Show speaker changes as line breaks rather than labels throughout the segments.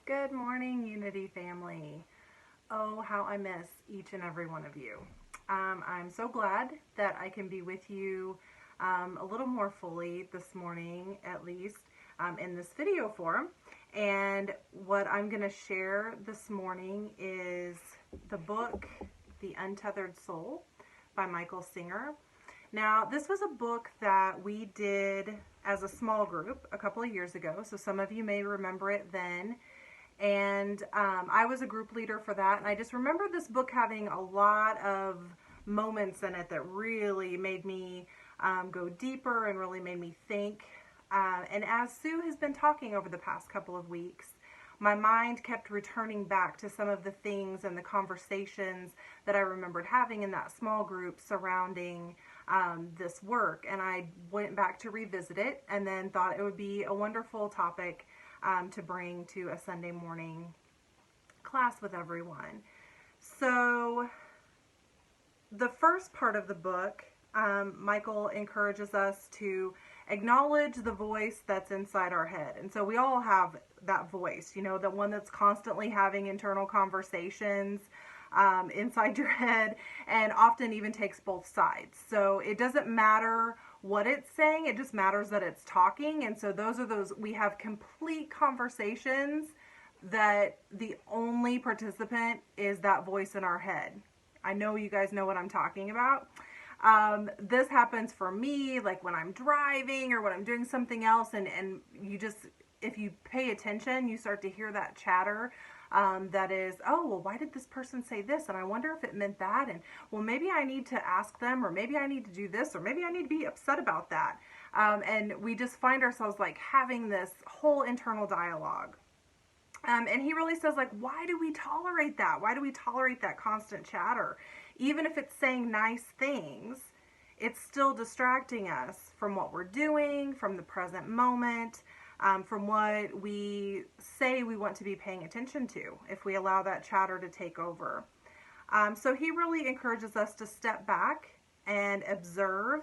Good morning, Unity family. Oh, how I miss each and every one of you. I'm so glad that I can be with you a little more fully this morning, at least in this video form. And what I'm going to share this morning is the book, The Untethered Soul by Michael Singer. Now, this was a book that we did as a small group a couple of years ago, so some of you may remember it then. And I was a group leader for that, and I just remember this book having a lot of moments in it that really made me go deeper and really made me think. And as Sue has been talking over the past couple of weeks, my mind kept returning back to some of the things and the conversations that I remembered having in that small group surrounding this work. And I went back to revisit it and then thought it would be a wonderful topic to bring to a Sunday morning class with everyone. So the first part of the book, Michael encourages us to acknowledge the voice that's inside our head. And so we all have that voice, you know, the one that's constantly having internal conversations inside your head, and often even takes both sides. So it doesn't matter what it's saying, it just matters that it's talking. And so we have complete conversations that the only participant is that voice in our head. I know you guys know what I'm talking about. This happens for me, like when I'm driving or when I'm doing something else, and you just, if you pay attention, you start to hear that chatter that is, oh, well, why did this person say this? And I wonder if it meant that. And well, maybe I need to ask them, or maybe I need to do this, or maybe I need to be upset about that. And we just find ourselves like having this whole internal dialogue. And he really says, like, why do we tolerate that? Why do we tolerate that constant chatter? Even if it's saying nice things, it's still distracting us from what we're doing, from the present moment, from what we say we want to be paying attention to if we allow that chatter to take over. So he really encourages us to step back and observe,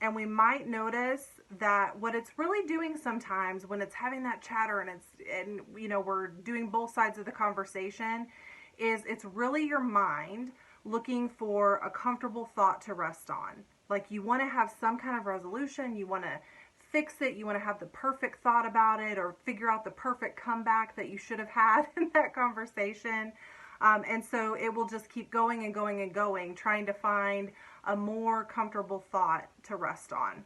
and we might notice that what it's really doing sometimes when it's having that chatter and you know, we're doing both sides of the conversation, is it's really your mind looking for a comfortable thought to rest on. Like, you want to have some kind of resolution, you want to fix it, you want to have the perfect thought about it, or figure out the perfect comeback that you should have had in that conversation. And so it will just keep going and going and going, trying to find a more comfortable thought to rest on.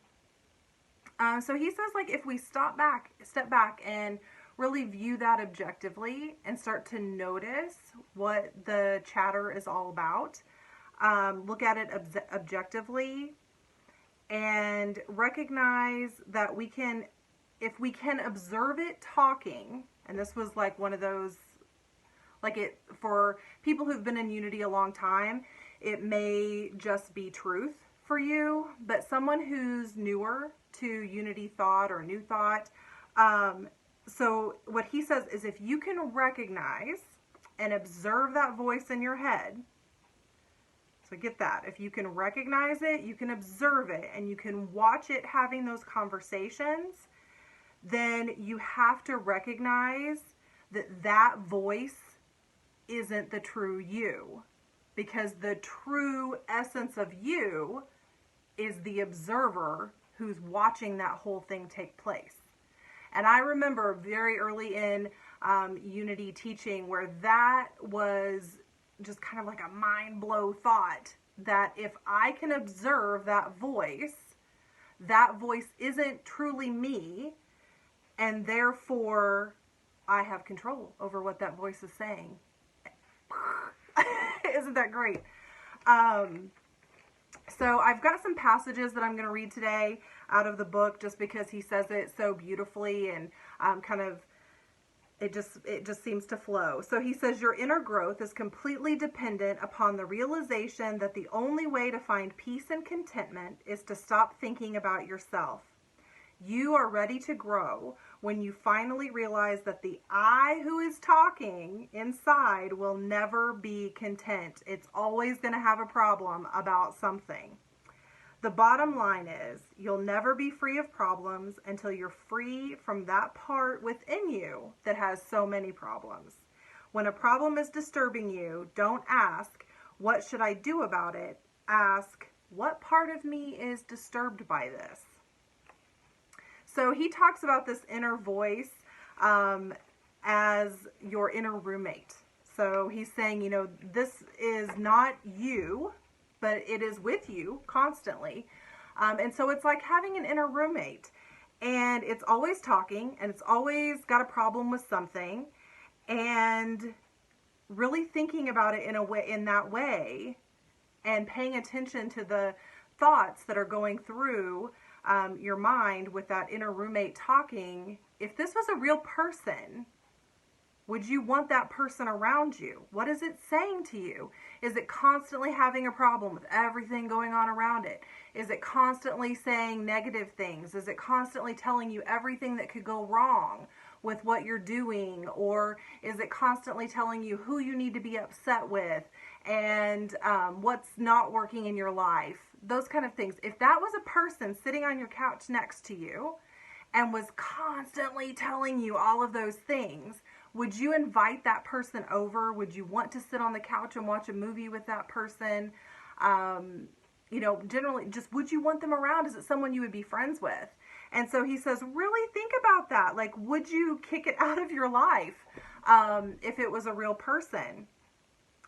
So he says, like, if we step back and really view that objectively and start to notice what the chatter is all about, look at it objectively, and recognize that if we can observe it talking, and this was like one of those, like, it, for people who've been in Unity a long time, it may just be truth for you, but someone who's newer to Unity thought or new thought, so what he says is, if you can recognize and observe that voice in your head, so get that, if you can recognize it, you can observe it, and you can watch it having those conversations, then you have to recognize that that voice isn't the true you, because the true essence of you is the observer who's watching that whole thing take place. And I remember very early in Unity teaching where that was just kind of like a mind blow thought, that if I can observe that voice isn't truly me, and therefore I have control over what that voice is saying. Isn't that great? So I've got some passages that I'm going to read today out of the book, just because he says it so beautifully, and kind of it just seems to flow. So he says, your inner growth is completely dependent upon the realization that the only way to find peace and contentment is to stop thinking about yourself. You are ready to grow when you finally realize that the I who is talking inside will never be content. It's always going to have a problem about something. The bottom line is you'll never be free of problems until you're free from that part within you that has so many problems. When a problem is disturbing you, don't ask, what should I do about it? Ask, what part of me is disturbed by this? So he talks about this inner voice as your inner roommate. So he's saying, this is not you, but it is with you constantly. And so it's like having an inner roommate, and it's always talking, and it's always got a problem with something, and really thinking about it in that way, and paying attention to the thoughts that are going through your mind with that inner roommate talking. If this was a real person, would you want that person around you? What is it saying to you? Is it constantly having a problem with everything going on around it? Is it constantly saying negative things? Is it constantly telling you everything that could go wrong with what you're doing? Or is it constantly telling you who you need to be upset with and what's not working in your life? Those kind of things. If that was a person sitting on your couch next to you and was constantly telling you all of those things, would you invite that person over? Would you want to sit on the couch and watch a movie with that person? Generally, just would you want them around? Is it someone you would be friends with? And so he says, really think about that. Like, would you kick it out of your life if it was a real person?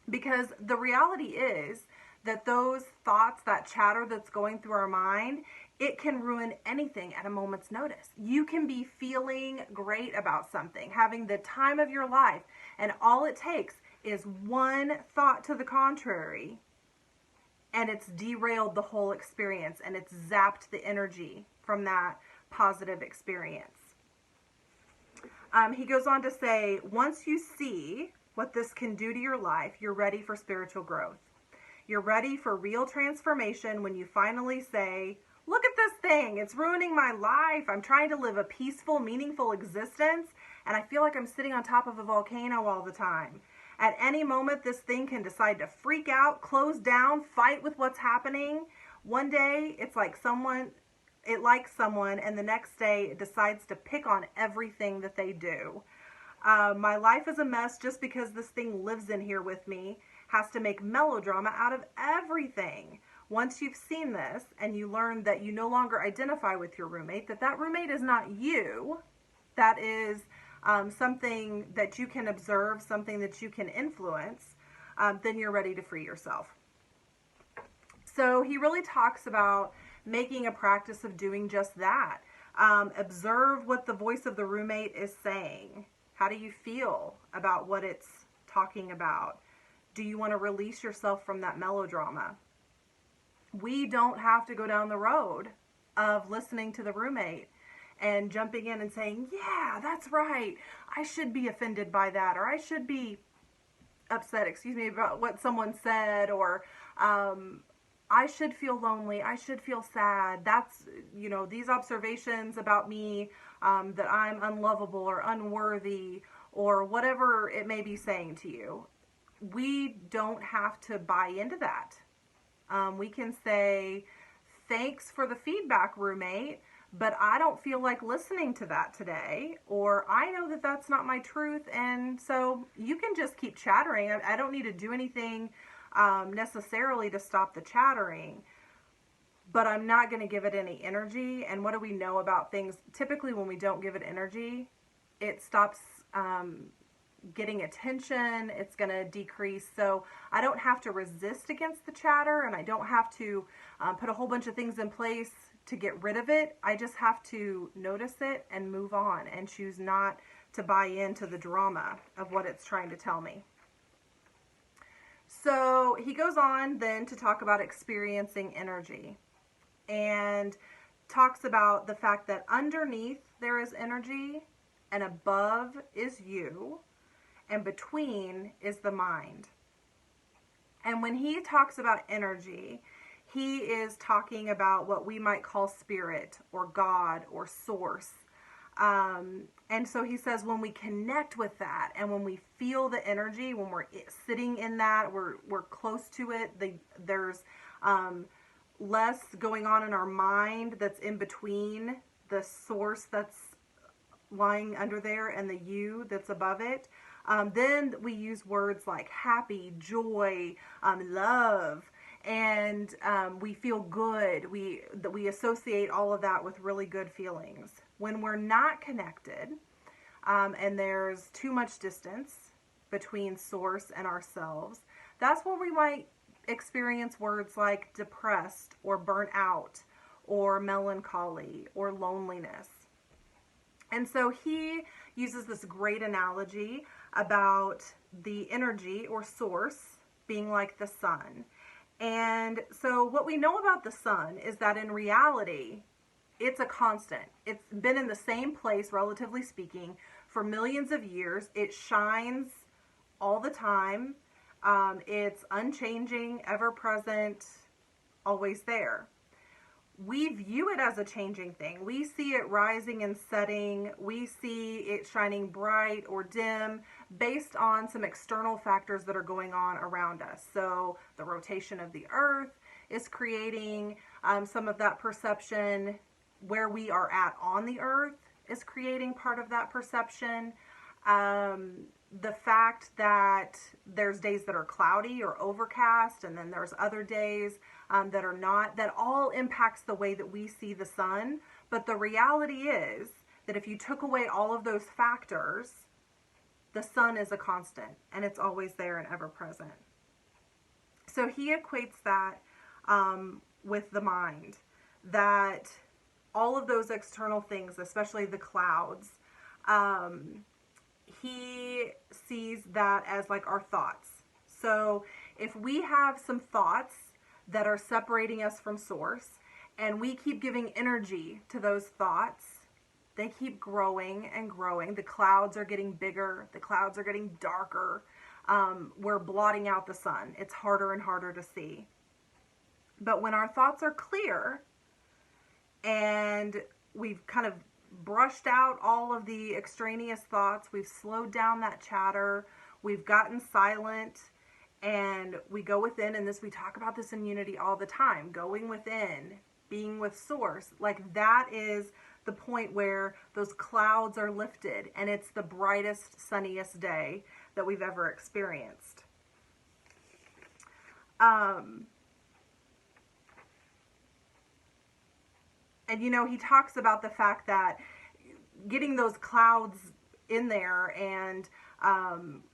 Because the reality is that those thoughts, that chatter that's going through our mind, it can ruin anything at a moment's notice. You can be feeling great about something, having the time of your life, and all it takes is one thought to the contrary, and it's derailed the whole experience, and it's zapped the energy from that positive experience. He goes on to say, once you see what this can do to your life, you're ready for spiritual growth. You're ready for real transformation when you finally say, look at this thing, it's ruining my life. I'm trying to live a peaceful, meaningful existence, and I feel like I'm sitting on top of a volcano all the time. At any moment, this thing can decide to freak out, close down, fight with what's happening. One day, it likes someone, and the next day, it decides to pick on everything that they do. My life is a mess just because this thing lives in here with me, has to make melodrama out of everything. Once you've seen this and you learn that you no longer identify with your roommate, that roommate is not you, that is something that you can observe, something that you can influence, then you're ready to free yourself. So he really talks about making a practice of doing just that. Observe what the voice of the roommate is saying. How do you feel about what it's talking about? Do you want to release yourself from that melodrama? We don't have to go down the road of listening to the roommate and jumping in and saying, yeah, that's right, I should be offended by that, or I should be upset, about what someone said, or I should feel lonely, I should feel sad. That's, these observations about me, that I'm unlovable or unworthy, or whatever it may be saying to you. We don't have to buy into that. We can say, thanks for the feedback, roommate, but I don't feel like listening to that today, or I know that that's not my truth, and so you can just keep chattering. I don't need to do anything necessarily to stop the chattering, but I'm not going to give it any energy. And what do we know about things? Typically when we don't give it energy, it stops getting attention, it's going to decrease. So I don't have to resist against the chatter, and I don't have to put a whole bunch of things in place to get rid of it. I just have to notice it and move on and choose not to buy into the drama of what it's trying to tell me. So he goes on then to talk about experiencing energy, and talks about the fact that underneath there is energy, and above is you, and between is the mind. And when he talks about energy, he is talking about what we might call spirit or God or source. And so he says when we connect with that and when we feel the energy, when we're sitting in that, we're close to it, there's less going on in our mind that's in between the source that's lying under there and the you that's above it. Then we use words like happy, joy, love, and we feel good. We associate all of that with really good feelings. When we're not connected, and there's too much distance between source and ourselves, that's when we might experience words like depressed or burnt out or melancholy or loneliness. And so he uses this great analogy about the energy or source being like the sun. And so what we know about the sun is that in reality, it's a constant. It's been in the same place, relatively speaking, for millions of years. It shines all the time. It's unchanging, ever present, always there. We view it as a changing thing. We see it rising and setting. We see it shining bright or dim based on some external factors that are going on around us. So the rotation of the earth is creating some of that perception. Where we are at on the earth is creating part of that perception. The fact that there's days that are cloudy or overcast, and then there's other days that are not, that all impacts the way that we see the sun. But the reality is that if you took away all of those factors, the sun is a constant and it's always there and ever present. So he equates that with the mind, that all of those external things, especially the clouds, he sees that as like our thoughts. So if we have some thoughts that are separating us from source and we keep giving energy to those thoughts, they keep growing and growing. The clouds are getting bigger. The clouds are getting darker. We're blotting out the sun. It's harder and harder to see. But when our thoughts are clear and we've kind of brushed out all of the extraneous thoughts, we've slowed down that chatter, we've gotten silent, and we go within, and we talk about this in Unity all the time, going within, being with source, like that is the point where those clouds are lifted and it's the brightest, sunniest day that we've ever experienced. And he talks about the fact that getting those clouds in there and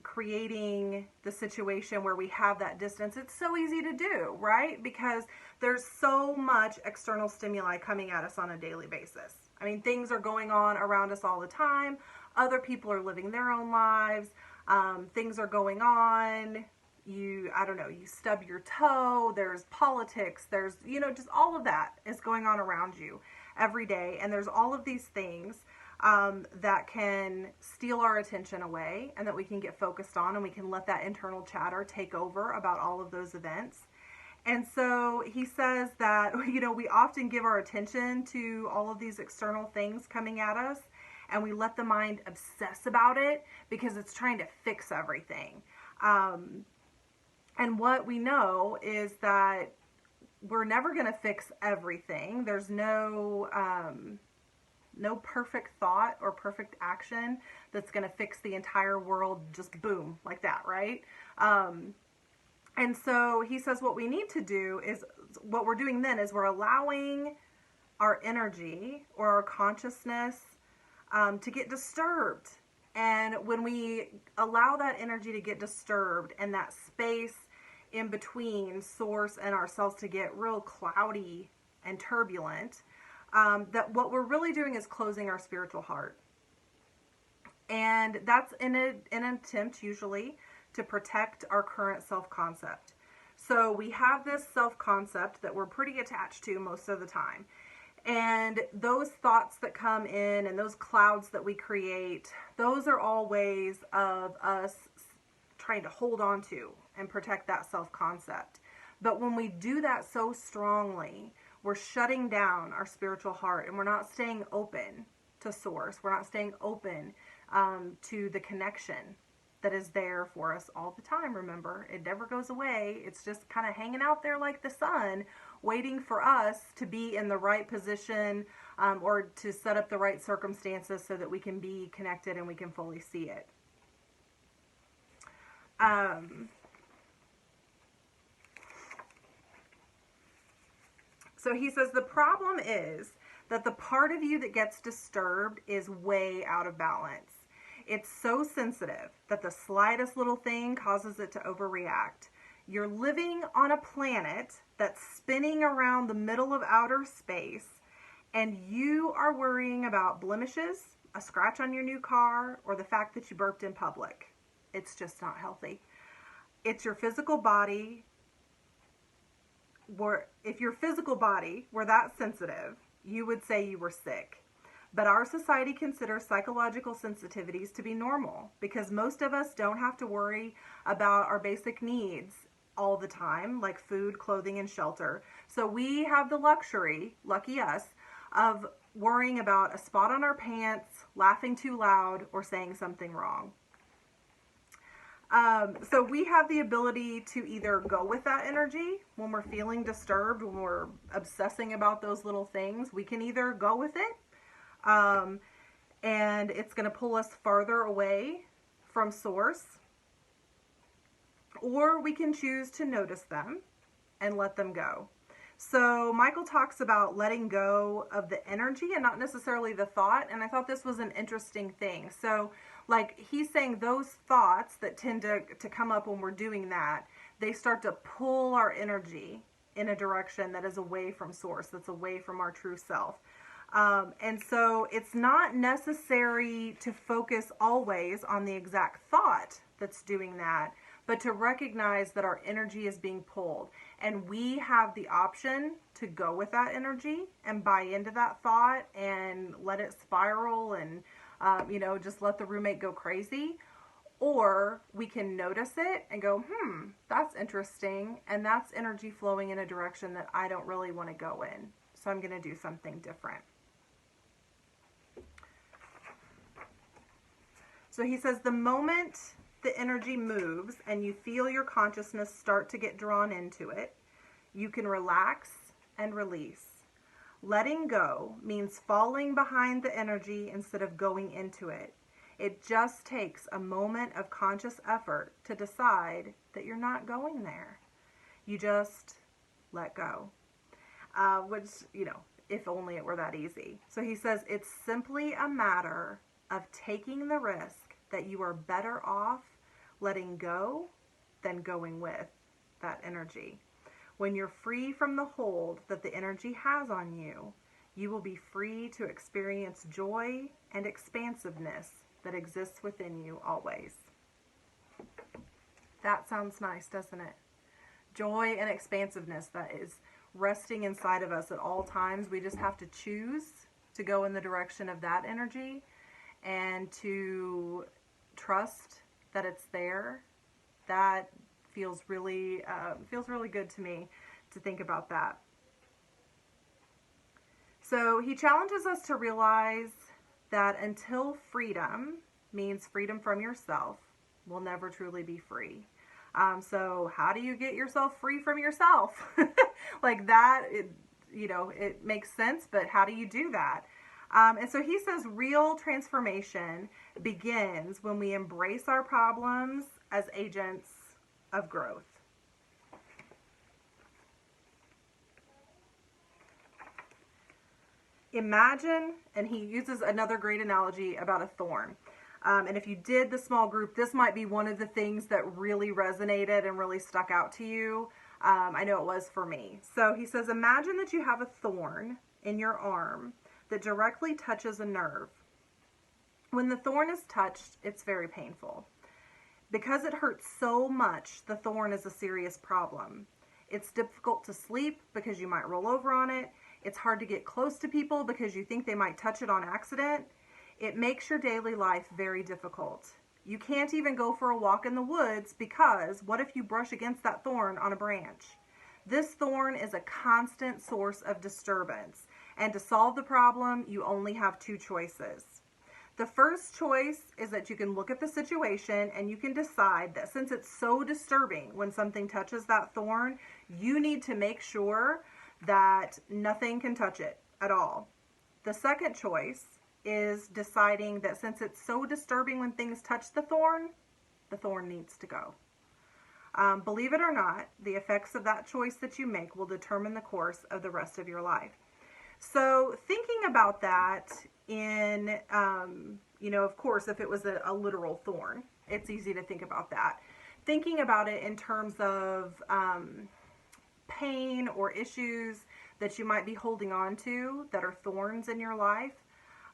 creating the situation where we have that distance, it's so easy to do, right? Because there's so much external stimuli coming at us on a daily basis. I mean, things are going on around us all the time. Other people are living their own lives. Things are going on. You stub your toe. There's politics. There's, just all of that is going on around you every day. And there's all of these things that can steal our attention away and that we can get focused on, and we can let that internal chatter take over about all of those events. And so he says that, we often give our attention to all of these external things coming at us, and we let the mind obsess about it because it's trying to fix everything. And what we know is that we're never going to fix everything. There's no perfect thought or perfect action that's going to fix the entire world just boom, like that, right? And so he says what we need to do is, what we're doing then is we're allowing our energy or our consciousness to get disturbed. And when we allow that energy to get disturbed and that space in between source and ourselves to get real cloudy and turbulent, that what we're really doing is closing our spiritual heart. And that's in an attempt usually to protect our current self-concept. So we have this self-concept that we're pretty attached to most of the time. And those thoughts that come in and those clouds that we create, those are all ways of us trying to hold on to and protect that self-concept. But when we do that so strongly, we're shutting down our spiritual heart, and we're not staying open to source. We're not staying open to the connection that is there for us all the time. Remember, it never goes away. It's just kind of hanging out there like the sun, waiting for us to be in the right position or to set up the right circumstances so that we can be connected and we can fully see it. So he says the problem is that the part of you that gets disturbed is way out of balance. It's so sensitive that the slightest little thing causes it to overreact. You're living on a planet that's spinning around the middle of outer space, and you are worrying about blemishes, a scratch on your new car, or the fact that you burped in public. It's just not healthy. It's your physical body. If your physical body were that sensitive, you would say you were sick. But our society considers psychological sensitivities to be normal because most of us don't have to worry about our basic needs all the time, like food, clothing, and shelter. So we have the luxury, lucky us, of worrying about a spot on our pants, laughing too loud, or saying something wrong. So we have the ability to either go with that energy when we're feeling disturbed, when we're obsessing about those little things. We can either go with it, and it's going to pull us farther away from source, or we can choose to notice them and let them go. So Michael talks about letting go of the energy and not necessarily the thought, and I thought this was an interesting thing. So like he's saying those thoughts that tend to come up when we're doing that, they start to pull our energy in a direction that is away from source, that's away from our true self. And so it's not necessary to focus always on the exact thought that's doing that, but to recognize that our energy is being pulled. And we have the option to go with that energy and buy into that thought and let it spiral and, just let the roommate go crazy. Or we can notice it and go, that's interesting. And that's energy flowing in a direction that I don't really want to go in. So I'm going to do something different. So he says the moment the energy moves and you feel your consciousness start to get drawn into it, you can relax and release. Letting go means falling behind the energy instead of going into it. It just takes a moment of conscious effort to decide that you're not going there. You just let go, which, if only it were that easy. So he says it's simply a matter of taking the risk that you are better off letting go than going with that energy. When you're free from the hold that the energy has on you, you will be free to experience joy and expansiveness that exists within you always. That sounds nice, doesn't it? Joy and expansiveness that is resting inside of us at all times. We just have to choose to go in the direction of that energy and to trust that it's there. That feels really good to me to think about that. So he challenges us to realize that until freedom means freedom from yourself, we'll never truly be free. So how do you get yourself free from yourself? Like that, it makes sense, but how do you do that? And so he says real transformation begins when we embrace our problems as agents of growth. Imagine, and he uses another great analogy about a thorn. And if you did the small group, this might be one of the things that really resonated and really stuck out to you. I know it was for me. So he says, imagine that you have a thorn in your arm that directly touches a nerve. When the thorn is touched, it's very painful. Because it hurts so much, the thorn is a serious problem. It's difficult to sleep because you might roll over on it. It's hard to get close to people because you think they might touch it on accident. It makes your daily life very difficult. You can't even go for a walk in the woods because what if you brush against that thorn on a branch? This thorn is a constant source of disturbance. And to solve the problem, you only have two choices. The first choice is that you can look at the situation and you can decide that since it's so disturbing when something touches that thorn, you need to make sure that nothing can touch it at all. The second choice is deciding that since it's so disturbing when things touch the thorn needs to go. Believe it or not, the effects of that choice that you make will determine the course of the rest of your life. So thinking about that in, of course, if it was a literal thorn, it's easy to think about that. Thinking about it in terms of pain or issues that you might be holding on to that are thorns in your life,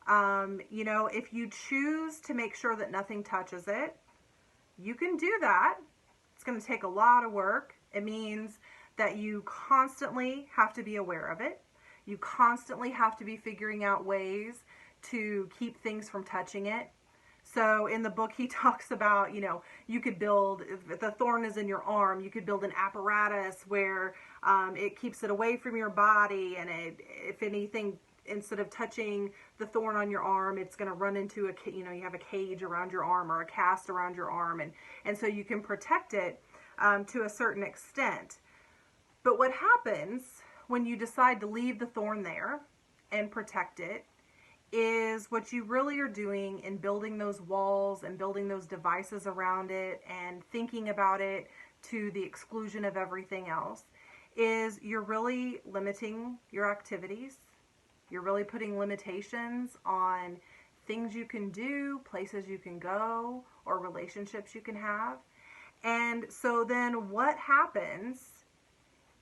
if you choose to make sure that nothing touches it, you can do that. It's going to take a lot of work. It means that you constantly have to be aware of it. You constantly have to be figuring out ways to keep things from touching it. So in the book, he talks about, you could build, if the thorn is in your arm, you could build an apparatus where it keeps it away from your body. And if anything, instead of touching the thorn on your arm, it's going to run into you have a cage around your arm or a cast around your arm. And so you can protect it to a certain extent. But what happens when you decide to leave the thorn there and protect it is what you really are doing in building those walls and building those devices around it and thinking about it to the exclusion of everything else, is you're really limiting your activities. You're really putting limitations on things you can do, places you can go, or relationships you can have. And so then what happens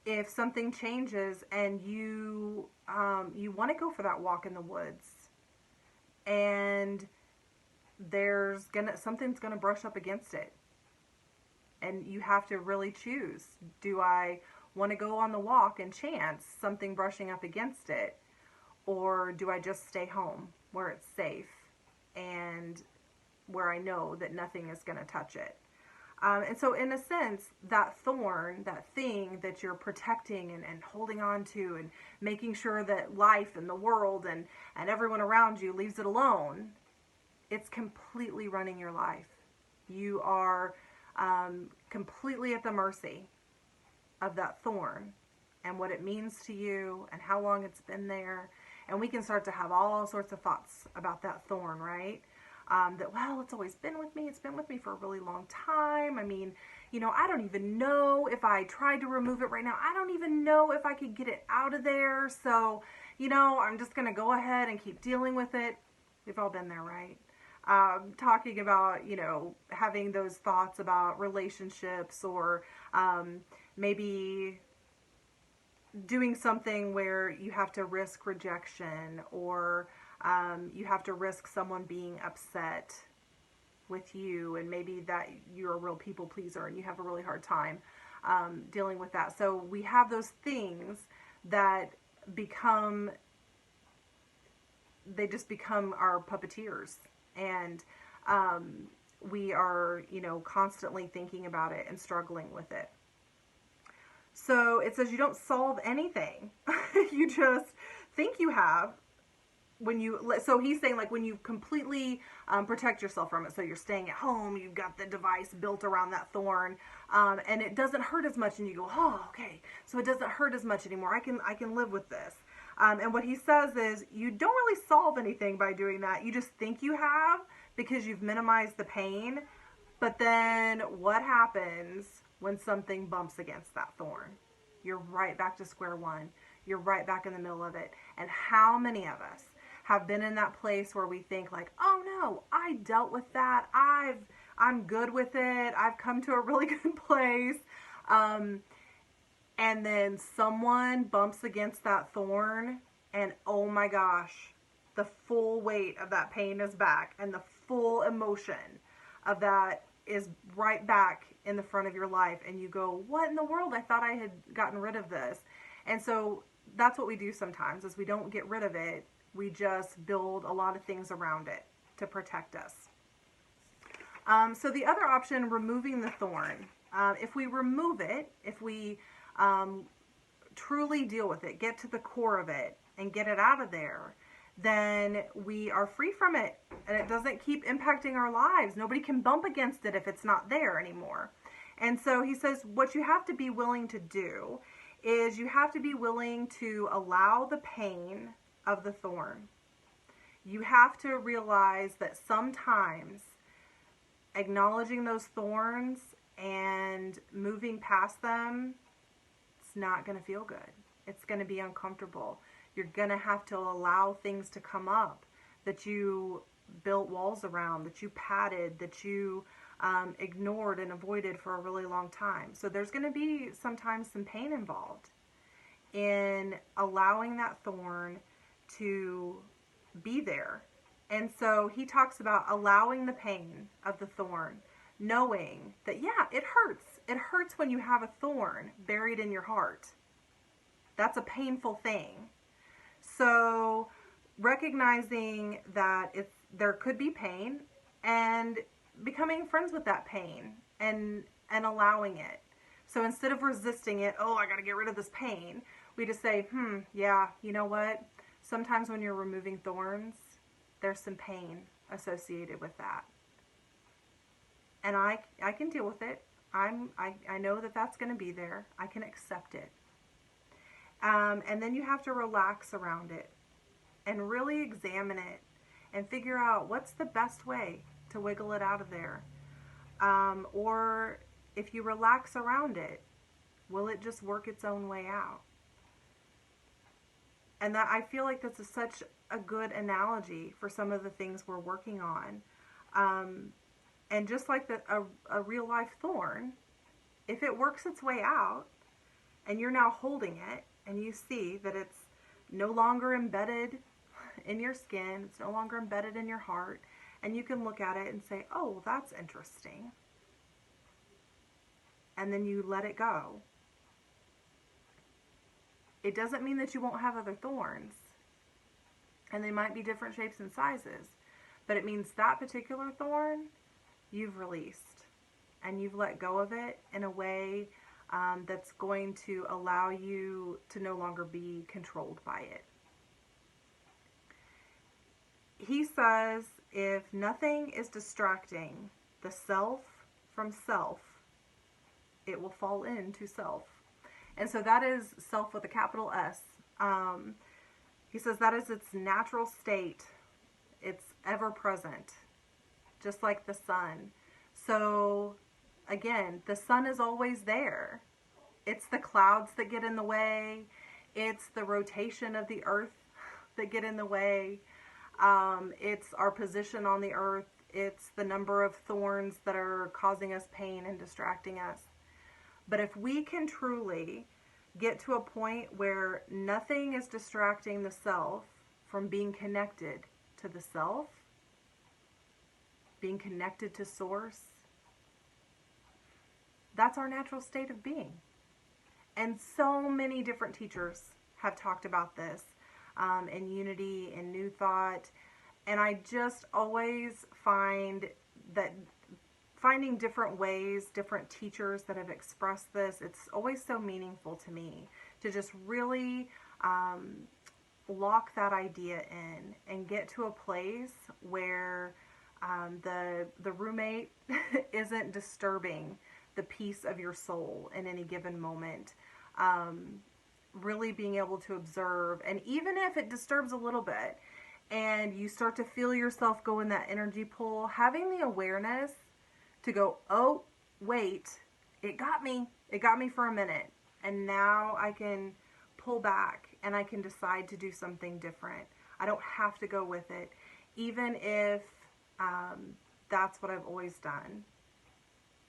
if something changes and you want to go for that walk in the woods and something's gonna brush up against it, and you have to really choose, do I want to go on the walk and chance something brushing up against it, or do I just stay home where it's safe and where I know that nothing is going to touch it? And so in a sense, that thorn, that thing that you're protecting and holding on to and making sure that life and the world and everyone around you leaves it alone, it's completely running your life. You are completely at the mercy of that thorn and what it means to you and how long it's been there. And we can start to have all sorts of thoughts about that thorn, right? It's always been with me. It's been with me for a really long time. I mean, I don't even know if I tried to remove it right now. I don't even know if I could get it out of there. So, I'm just going to go ahead and keep dealing with it. We've all been there, right? Talking about, having those thoughts about relationships or maybe doing something where you have to risk rejection or you have to risk someone being upset with you, and maybe that you're a real people pleaser and you have a really hard time dealing with that. So we have those things that just become our puppeteers, and we are, constantly thinking about it and struggling with it. So it says you don't solve anything. You just think you have. So he's saying, like, when you completely protect yourself from it, so you're staying at home, you've got the device built around that thorn, and it doesn't hurt as much, and you go, oh, okay, so it doesn't hurt as much anymore. I can live with this. And what he says is you don't really solve anything by doing that. You just think you have because you've minimized the pain. But then what happens when something bumps against that thorn? You're right back to square one. You're right back in the middle of it. And how many of us have been in that place where we think like, oh no, I dealt with that. I'm good with it. I've come to a really good place. And then someone bumps against that thorn and oh my gosh, the full weight of that pain is back and the full emotion of that is right back in the front of your life. And you go, what in the world? I thought I had gotten rid of this. And so that's what we do sometimes, is we don't get rid of it. We just build a lot of things around it to protect us. So the other option, removing the thorn. If we remove it, if we truly deal with it, get to the core of it, and get it out of there, then we are free from it, and it doesn't keep impacting our lives. Nobody can bump against it if it's not there anymore. And so he says what you have to be willing to do is you have to be willing to allow the pain of the thorn. You have to realize that sometimes acknowledging those thorns and moving past them, it's not going to feel good. It's going to be uncomfortable. You're going to have to allow things to come up that you built walls around, that you padded, that you ignored and avoided for a really long time. So there's going to be sometimes some pain involved in allowing that thorn to be there. And so he talks about allowing the pain of the thorn, knowing that, yeah, it hurts. It hurts when you have a thorn buried in your heart. That's a painful thing. So recognizing that there could be pain and becoming friends with that pain and allowing it. So instead of resisting it, oh, I got to get rid of this pain, we just say, yeah, you know what? Sometimes when you're removing thorns, there's some pain associated with that. And I can deal with it. I know that that's going to be there. I can accept it. And then you have to relax around it and really examine it and figure out what's the best way to wiggle it out of there. Or if you relax around it, will it just work its own way out? And that, I feel like that's such a good analogy for some of the things we're working on. And just like a real life thorn, if it works its way out and you're now holding it and you see that it's no longer embedded in your skin, it's no longer embedded in your heart, and you can look at it and say, oh, well, that's interesting. And then you let it go. It doesn't mean that you won't have other thorns. And they might be different shapes and sizes. But it means that particular thorn, you've released. And you've let go of it in a way that's going to allow you to no longer be controlled by it. He says, if nothing is distracting the self from self, it will fall into self. And so that is self with a capital S. He says that is its natural state. It's ever present, just like the sun. So again, the sun is always there. It's the clouds that get in the way. It's the rotation of the earth that get in the way. It's our position on the earth. It's the number of thorns that are causing us pain and distracting us. But if we can truly get to a point where nothing is distracting the self from being connected to the self, being connected to source, that's our natural state of being. And so many different teachers have talked about this in Unity and New Thought. And I just always find that finding different ways, different teachers that have expressed this, it's always so meaningful to me to just really lock that idea in and get to a place where the roommate isn't disturbing the peace of your soul in any given moment. Really being able to observe, and even if it disturbs a little bit and you start to feel yourself go in that energy pull, having the awareness to go, oh, wait, it got me for a minute, and now I can pull back and I can decide to do something different. I don't have to go with it, even if that's what I've always done.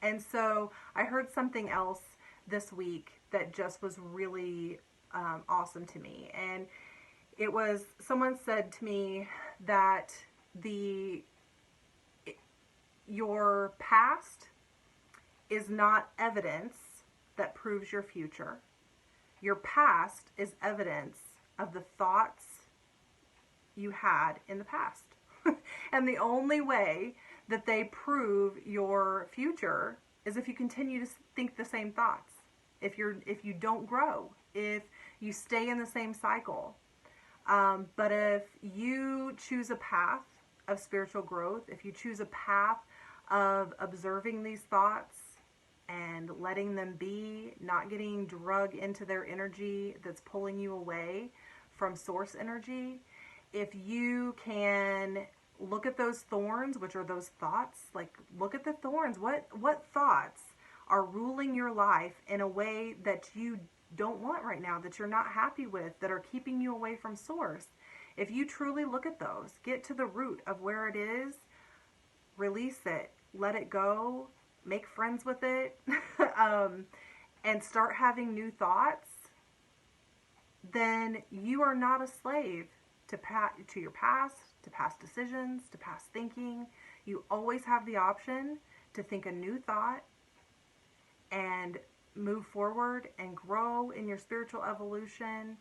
And so I heard something else this week that just was really awesome to me. And it was, someone said to me that your past is not evidence that proves your future. Your past is evidence of the thoughts you had in the past. And the only way that they prove your future is if you continue to think the same thoughts. If you don't grow, if you stay in the same cycle. But if you choose a path of spiritual growth, if you choose a path of observing these thoughts and letting them be, not getting drug into their energy that's pulling you away from source energy. If you can look at those thorns, which are those thoughts, like look at the thorns. What thoughts are ruling your life in a way that you don't want right now, that you're not happy with, that are keeping you away from source? If you truly look at those, get to the root of where it is, release it, let it go, make friends with it, and start having new thoughts, then you are not a slave to your past, to past decisions, to past thinking. You always have the option to think a new thought and move forward and grow in your spiritual evolution.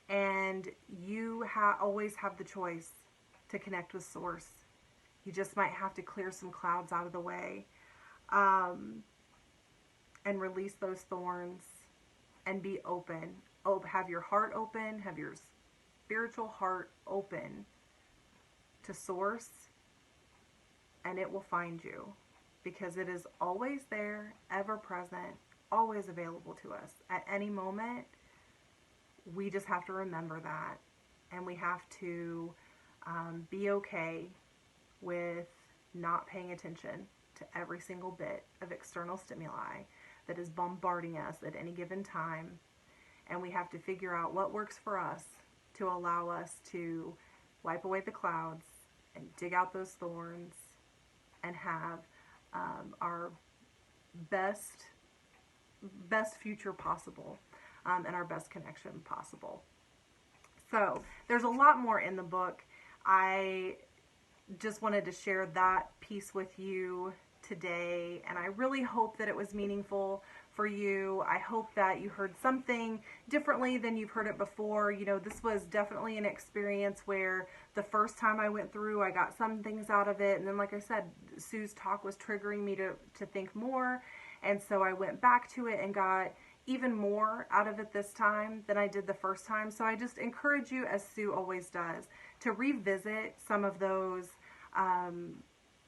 And you always have the choice to connect with source. You just might have to clear some clouds out of the way, and release those thorns and be open. Have your heart open, have your spiritual heart open to source, and it will find you, because it is always there, ever present, always available to us at any moment. We just have to remember that, and we have to be okay with not paying attention to every single bit of external stimuli that is bombarding us at any given time. And we have to figure out what works for us to allow us to wipe away the clouds and dig out those thorns and have our best future possible, and our best connection possible. So there's a lot more in the book. I just wanted to share that piece with you today, and I really hope that it was meaningful for you. I hope that you heard something differently than you've heard it before. You know, this was definitely an experience where the first time I went through, I got some things out of it, and then, like I said, Sue's talk was triggering me to think more, and so I went back to it and got even more out of it this time than I did the first time. So I just encourage you, as Sue always does, to revisit some of those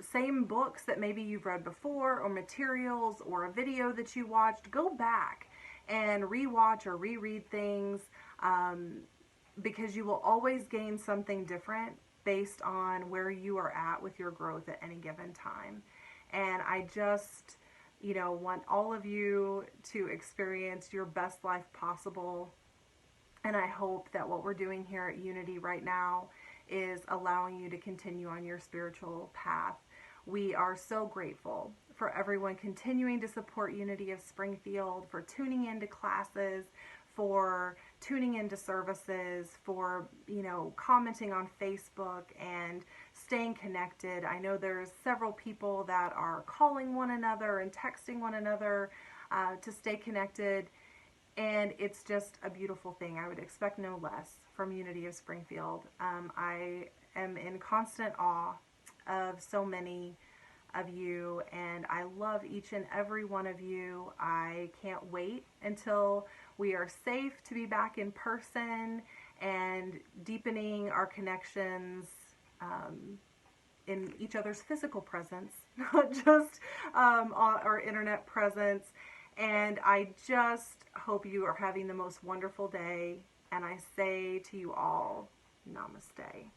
same books that maybe you've read before, or materials, or a video that you watched. Go back and rewatch or reread things, because you will always gain something different based on where you are at with your growth at any given time. And I just, want all of you to experience your best life possible. And I hope that what we're doing here at Unity right now is allowing you to continue on your spiritual path. We are so grateful for everyone continuing to support Unity of Springfield, for tuning into classes, for tuning into services, for, commenting on Facebook and staying connected. I know there's several people that are calling one another and texting one another to stay connected. And it's just a beautiful thing. I would expect no less from Unity of Springfield. I am in constant awe of so many of you, and I love each and every one of you. I can't wait until we are safe to be back in person and deepening our connections in each other's physical presence, not just our internet presence. And I just hope you are having the most wonderful day. And I say to you all, namaste.